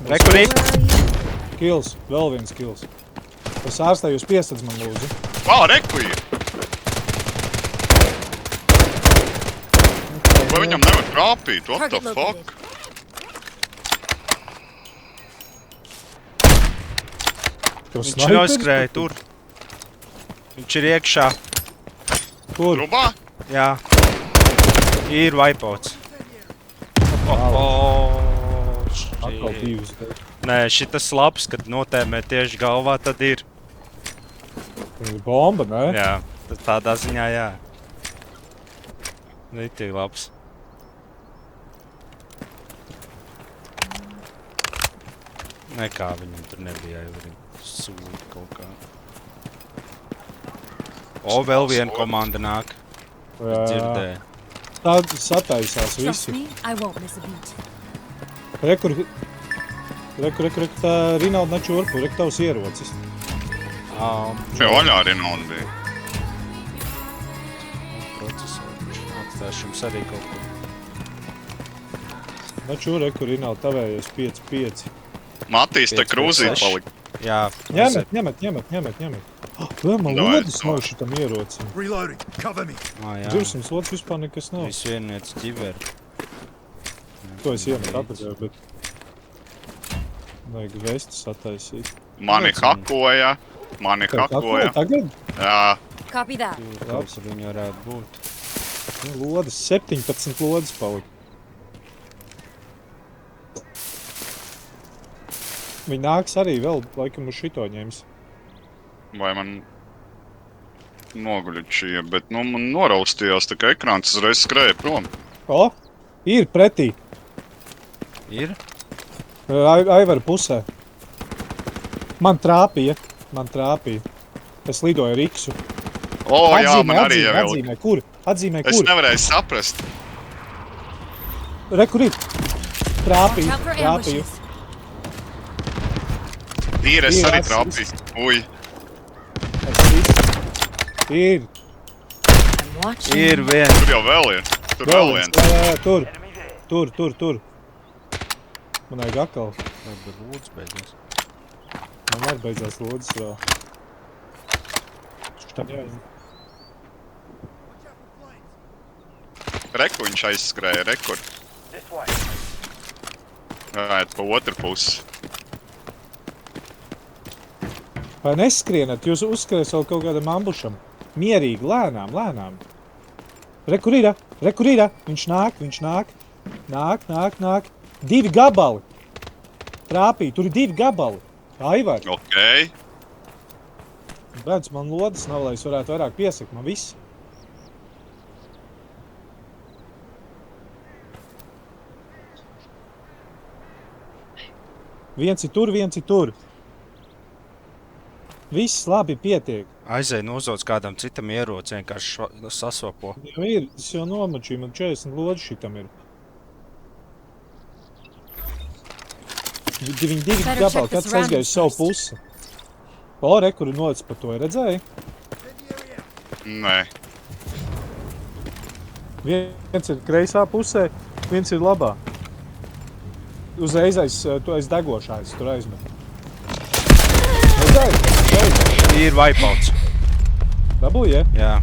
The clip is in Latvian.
Rekurīt. Kills, vēl viens kills. Es ārstēju, jūs piesadz man lūdzu. Reku ir! Vai viņam nevar trāpīt? What the fuck? Viņš noskrēja tur. Viņš ir iekšā. Kur? Trubā? Jā. Ir wipeouts. Atkal divas. Nē, šitas labs, kad notēmē tieši galvā, tad ir. Bomba, ne? Jā, tad tādā ziņā jā. Ritīgi labs. Nekā viņam tur nebija, jau viņi sūta kaut kā. Vēl viena komanda nāk. Dzirdēja. Tā sataisās visi. Rekur, tā Rinalda naču urpu, rekur tavs ierocis. Šajā vaļā Rinalda bija. Procesors. Atstāšu jums arī kaut ko. Naču rekur Rinalda tavējos 5-5. Matīs te krūzīt palika. Jā. Ņemet. Vēl man lodas nav šitam ierocim. Reloading, cover me. 200 lodas vispār nekas nav. Visu vienniec ģiveri. To es iemet atpakaļ, bet... Vajag vestas attaisīt. Mani hakoja. Tagad? Jā. Copy that. Kaut kur viņi varētu būt. Lodas, 17 lodas palika. Viņi nāks arī vēl, laikam uz šito ņems. Vai man noguļot šie, bet man noraustījās, tā kā ekrāns uzreiz skrēja prom. Ir pretī. Ir? Aivar pusē. Man trāpīja. Es lidoju ar Iksu. Jā, man arī jau vēl. Atzīmē, kur? Es nevarēju saprast. Rekur ir. Trāpīju. Es arī trāpīju. Uj. Ir. Ir viens. Tur jau vēl ir. Tur vēl viens. Jā, tur. Man vajag atkal. Varbūt lūdzu beidzās. Man arī beidzās lūdzu vēl. Reku viņš aizskrēja, rekur. Jāiet pa otru pusi. Vai neskrienat? Jūs uzskries vēl kaut kādam ambušam. Mierīgi, lēnām. Rekur ir. Viņš nāk. Nāk. 2 gabali. Trāpīja, tur ir 2 gabali. Aivar. Ok. Bēdz, man lodas nav, lai es varētu vairāk piesakt. Man viss. Viens ir tur. Viss labi pietiek. Aizēj nozauc kādam citam ieroci, vienkārši sasvapo. Jau ir, es jau nomačīju, man 40 lodas šitam ir. Viņi 2 gabali, kāds aizgāja uz savu pusi. Rekur ir nolicis par to, redzēji? Nē. Viens ir kreisā pusē, viens ir labā. Uzreiz aiz degošā, es tur aizmetu. Redzēji? Ir wipeouts. Dabūja, ja? Jā.